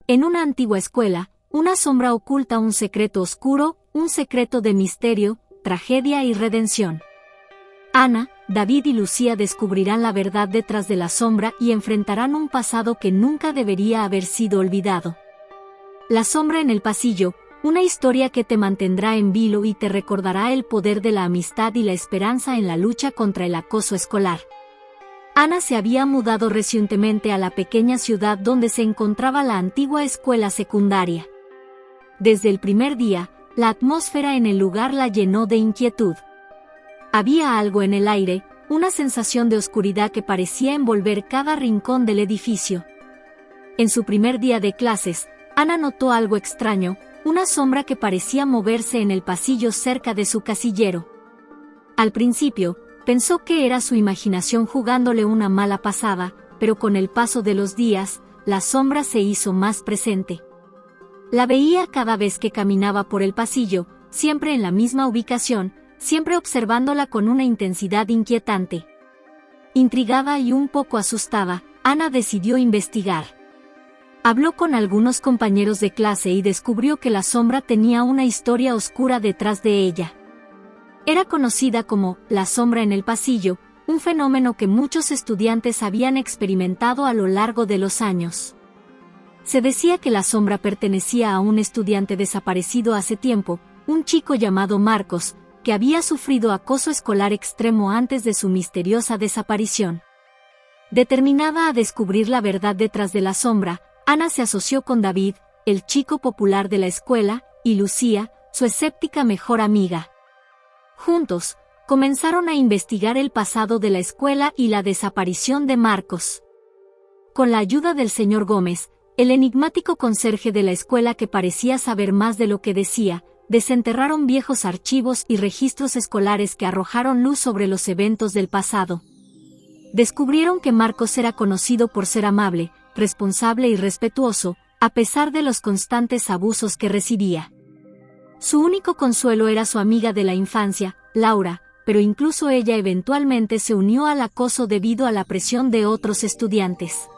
En una antigua escuela, una sombra oculta un secreto oscuro, un secreto de misterio, tragedia y redención. Ana, David y Lucía descubrirán la verdad detrás de la sombra y enfrentarán un pasado que nunca debería haber sido olvidado. La sombra en el pasillo, una historia que te mantendrá en vilo y te recordará el poder de la amistad y la esperanza en la lucha contra el acoso escolar. Ana se había mudado recientemente a la pequeña ciudad donde se encontraba la antigua escuela secundaria. Desde el primer día, la atmósfera en el lugar la llenó de inquietud. Había algo en el aire, una sensación de oscuridad que parecía envolver cada rincón del edificio. En su primer día de clases, Ana notó algo extraño, una sombra que parecía moverse en el pasillo cerca de su casillero. Al principio, pensó que era su imaginación jugándole una mala pasada, pero con el paso de los días, la sombra se hizo más presente. La veía cada vez que caminaba por el pasillo, siempre en la misma ubicación, siempre observándola con una intensidad inquietante. Intrigada y un poco asustada, Ana decidió investigar. Habló con algunos compañeros de clase y descubrió que la sombra tenía una historia oscura detrás de ella. Era conocida como la sombra en el pasillo, un fenómeno que muchos estudiantes habían experimentado a lo largo de los años. Se decía que la sombra pertenecía a un estudiante desaparecido hace tiempo, un chico llamado Marcos, que había sufrido acoso escolar extremo antes de su misteriosa desaparición. Determinada a descubrir la verdad detrás de la sombra, Ana se asoció con David, el chico popular de la escuela, y Lucía, su escéptica mejor amiga. Juntos, comenzaron a investigar el pasado de la escuela y la desaparición de Marcos. Con la ayuda del señor Gómez, el enigmático conserje de la escuela que parecía saber más de lo que decía, desenterraron viejos archivos y registros escolares que arrojaron luz sobre los eventos del pasado. Descubrieron que Marcos era conocido por ser amable, responsable y respetuoso, a pesar de los constantes abusos que recibía. Su único consuelo era su amiga de la infancia, Laura, pero incluso ella eventualmente se unió al acoso debido a la presión de otros estudiantes.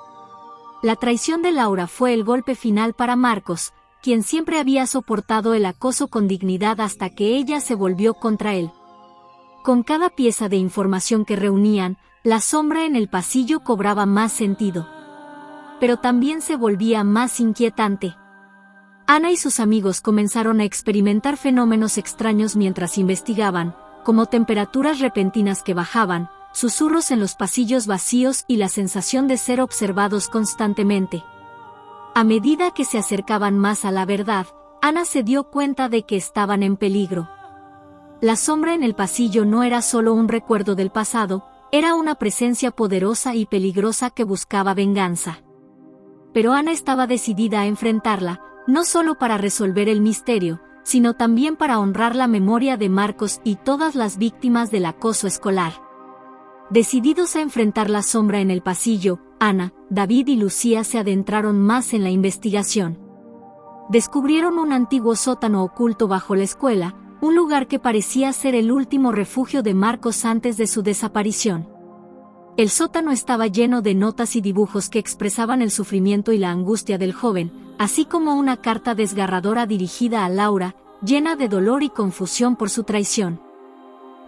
La traición de Laura fue el golpe final para Marcos, quien siempre había soportado el acoso con dignidad hasta que ella se volvió contra él. Con cada pieza de información que reunían, la sombra en el pasillo cobraba más sentido. Pero también se volvía más inquietante. Ana y sus amigos comenzaron a experimentar fenómenos extraños mientras investigaban, como temperaturas repentinas que bajaban, susurros en los pasillos vacíos y la sensación de ser observados constantemente. A medida que se acercaban más a la verdad, Ana se dio cuenta de que estaban en peligro. La sombra en el pasillo no era solo un recuerdo del pasado, era una presencia poderosa y peligrosa que buscaba venganza. Pero Ana estaba decidida a enfrentarla, no solo para resolver el misterio, sino también para honrar la memoria de Marcos y todas las víctimas del acoso escolar. Decididos a enfrentar la sombra en el pasillo, Ana, David y Lucía se adentraron más en la investigación. Descubrieron un antiguo sótano oculto bajo la escuela, un lugar que parecía ser el último refugio de Marcos antes de su desaparición. El sótano estaba lleno de notas y dibujos que expresaban el sufrimiento y la angustia del joven, así como una carta desgarradora dirigida a Laura, llena de dolor y confusión por su traición.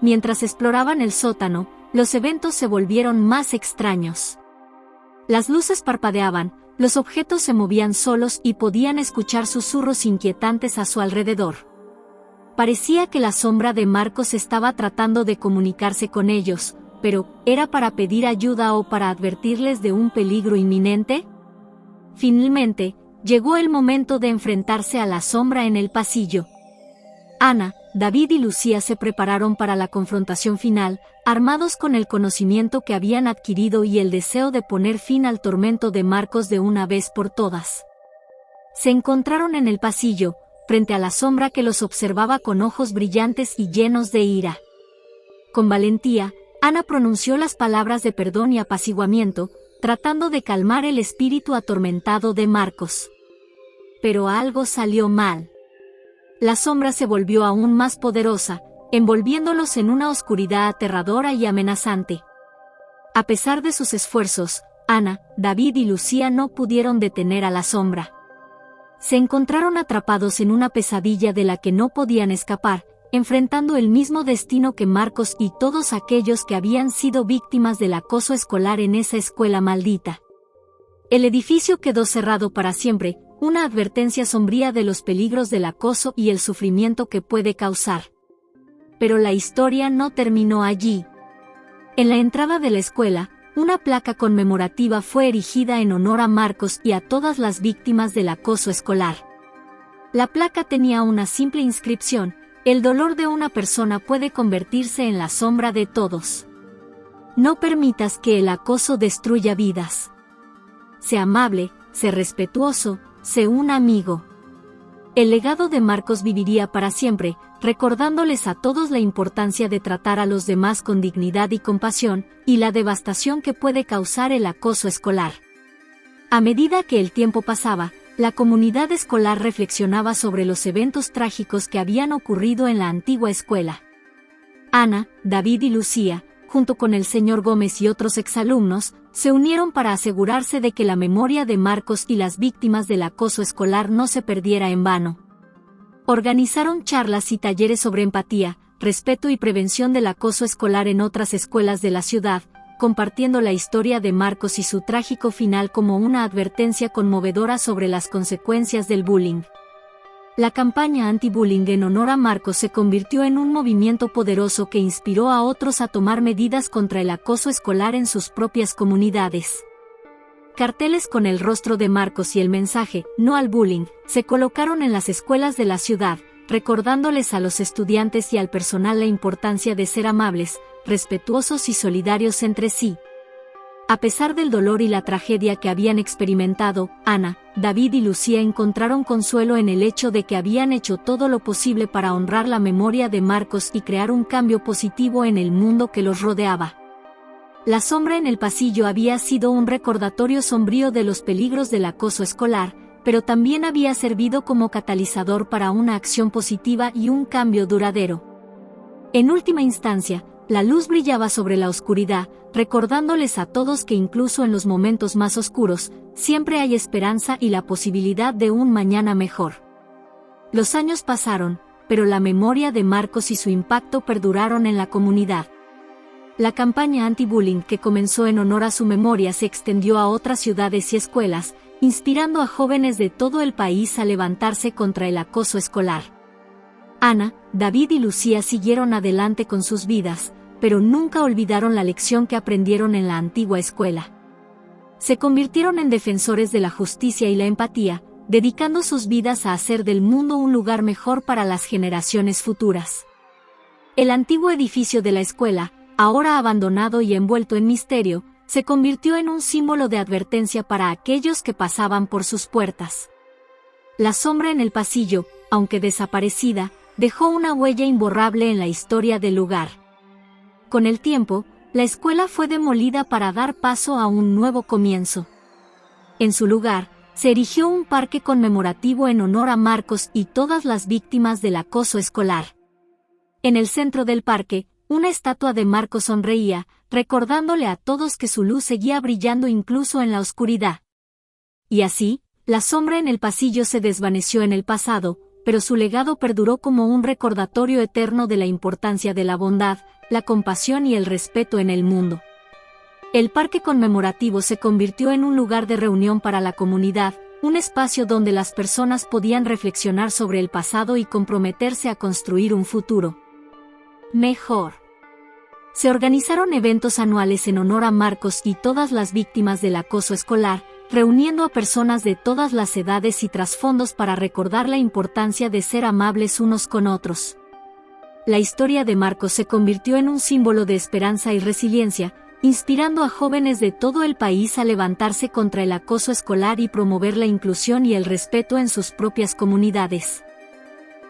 Mientras exploraban el sótano, los eventos se volvieron más extraños. Las luces parpadeaban, los objetos se movían solos y podían escuchar susurros inquietantes a su alrededor. Parecía que la sombra de Marcos estaba tratando de comunicarse con ellos, pero ¿era para pedir ayuda o para advertirles de un peligro inminente? Finalmente, llegó el momento de enfrentarse a la sombra en el pasillo. Ana, David y Lucía se prepararon para la confrontación final, armados con el conocimiento que habían adquirido y el deseo de poner fin al tormento de Marcos de una vez por todas. Se encontraron en el pasillo, frente a la sombra que los observaba con ojos brillantes y llenos de ira. Con valentía, Ana pronunció las palabras de perdón y apaciguamiento, tratando de calmar el espíritu atormentado de Marcos. Pero algo salió mal. La sombra se volvió aún más poderosa, envolviéndolos en una oscuridad aterradora y amenazante. A pesar de sus esfuerzos, Ana, David y Lucía no pudieron detener a la sombra. Se encontraron atrapados en una pesadilla de la que no podían escapar, enfrentando el mismo destino que Marcos y todos aquellos que habían sido víctimas del acoso escolar en esa escuela maldita. El edificio quedó cerrado para siempre, una advertencia sombría de los peligros del acoso y el sufrimiento que puede causar. Pero la historia no terminó allí. En la entrada de la escuela, una placa conmemorativa fue erigida en honor a Marcos y a todas las víctimas del acoso escolar. La placa tenía una simple inscripción: el dolor de una persona puede convertirse en la sombra de todos. No permitas que el acoso destruya vidas. Sé amable, sé respetuoso, sé un amigo. El legado de Marcos viviría para siempre, recordándoles a todos la importancia de tratar a los demás con dignidad y compasión, y la devastación que puede causar el acoso escolar. A medida que el tiempo pasaba, la comunidad escolar reflexionaba sobre los eventos trágicos que habían ocurrido en la antigua escuela. Ana, David y Lucía, junto con el señor Gómez y otros exalumnos, se unieron para asegurarse de que la memoria de Marcos y las víctimas del acoso escolar no se perdiera en vano. Organizaron charlas y talleres sobre empatía, respeto y prevención del acoso escolar en otras escuelas de la ciudad, compartiendo la historia de Marcos y su trágico final como una advertencia conmovedora sobre las consecuencias del bullying. La campaña anti-bullying en honor a Marcos se convirtió en un movimiento poderoso que inspiró a otros a tomar medidas contra el acoso escolar en sus propias comunidades. Carteles con el rostro de Marcos y el mensaje "No al bullying" se colocaron en las escuelas de la ciudad, recordándoles a los estudiantes y al personal la importancia de ser amables, respetuosos y solidarios entre sí. A pesar del dolor y la tragedia que habían experimentado, Ana, David y Lucía encontraron consuelo en el hecho de que habían hecho todo lo posible para honrar la memoria de Marcos y crear un cambio positivo en el mundo que los rodeaba. La sombra en el pasillo había sido un recordatorio sombrío de los peligros del acoso escolar, pero también había servido como catalizador para una acción positiva y un cambio duradero. En última instancia, la luz brillaba sobre la oscuridad, recordándoles a todos que incluso en los momentos más oscuros, siempre hay esperanza y la posibilidad de un mañana mejor. Los años pasaron, pero la memoria de Marcos y su impacto perduraron en la comunidad. La campaña anti-bullying que comenzó en honor a su memoria se extendió a otras ciudades y escuelas, inspirando a jóvenes de todo el país a levantarse contra el acoso escolar. Ana, David y Lucía siguieron adelante con sus vidas, pero nunca olvidaron la lección que aprendieron en la antigua escuela. Se convirtieron en defensores de la justicia y la empatía, dedicando sus vidas a hacer del mundo un lugar mejor para las generaciones futuras. El antiguo edificio de la escuela, ahora abandonado y envuelto en misterio, se convirtió en un símbolo de advertencia para aquellos que pasaban por sus puertas. La sombra en el pasillo, aunque desaparecida, dejó una huella imborrable en la historia del lugar. Con el tiempo, la escuela fue demolida para dar paso a un nuevo comienzo. En su lugar, se erigió un parque conmemorativo en honor a Marcos y todas las víctimas del acoso escolar. En el centro del parque, una estatua de Marcos sonreía, recordándole a todos que su luz seguía brillando incluso en la oscuridad. Y así, la sombra en el pasillo se desvaneció en el pasado, pero su legado perduró como un recordatorio eterno de la importancia de la bondad, la compasión y el respeto en el mundo. El parque conmemorativo se convirtió en un lugar de reunión para la comunidad, un espacio donde las personas podían reflexionar sobre el pasado y comprometerse a construir un futuro mejor. Se organizaron eventos anuales en honor a Marcos y todas las víctimas del acoso escolar, reuniendo a personas de todas las edades y trasfondos para recordar la importancia de ser amables unos con otros. La historia de Marcos se convirtió en un símbolo de esperanza y resiliencia, inspirando a jóvenes de todo el país a levantarse contra el acoso escolar y promover la inclusión y el respeto en sus propias comunidades.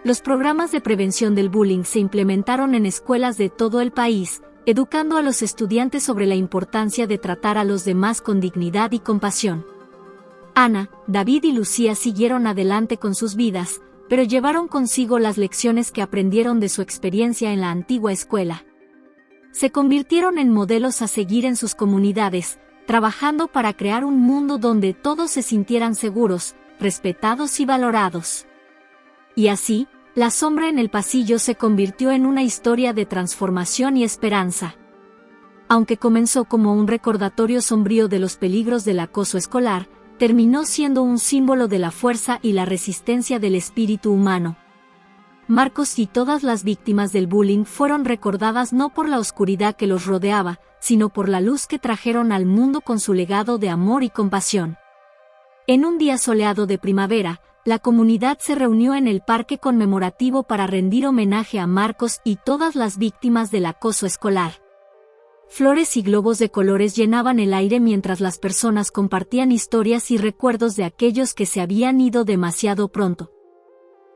Los programas de prevención del bullying se implementaron en escuelas de todo el país, educando a los estudiantes sobre la importancia de tratar a los demás con dignidad y compasión. Ana, David y Lucía siguieron adelante con sus vidas, pero llevaron consigo las lecciones que aprendieron de su experiencia en la antigua escuela. Se convirtieron en modelos a seguir en sus comunidades, trabajando para crear un mundo donde todos se sintieran seguros, respetados y valorados. Y así, La sombra en el pasillo se convirtió en una historia de transformación y esperanza. Aunque comenzó como un recordatorio sombrío de los peligros del acoso escolar, terminó siendo un símbolo de la fuerza y la resistencia del espíritu humano. Marcos y todas las víctimas del bullying fueron recordadas no por la oscuridad que los rodeaba, sino por la luz que trajeron al mundo con su legado de amor y compasión. En un día soleado de primavera, la comunidad se reunió en el parque conmemorativo para rendir homenaje a Marcos y todas las víctimas del acoso escolar. Flores y globos de colores llenaban el aire mientras las personas compartían historias y recuerdos de aquellos que se habían ido demasiado pronto.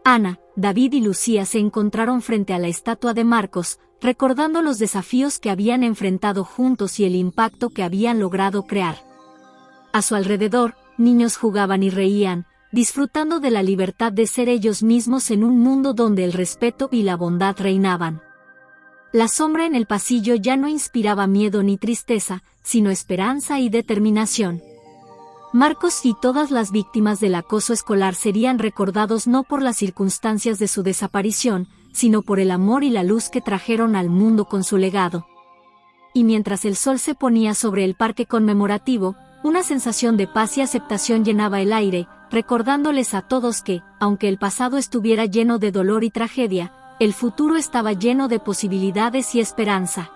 Ana, David y Lucía se encontraron frente a la estatua de Marcos, recordando los desafíos que habían enfrentado juntos y el impacto que habían logrado crear. A su alrededor, niños jugaban y reían, disfrutando de la libertad de ser ellos mismos en un mundo donde el respeto y la bondad reinaban. La sombra en el pasillo ya no inspiraba miedo ni tristeza, sino esperanza y determinación. Marcos y todas las víctimas del acoso escolar serían recordados no por las circunstancias de su desaparición, sino por el amor y la luz que trajeron al mundo con su legado. Y mientras el sol se ponía sobre el parque conmemorativo, una sensación de paz y aceptación llenaba el aire, recordándoles a todos que, aunque el pasado estuviera lleno de dolor y tragedia, el futuro estaba lleno de posibilidades y esperanza.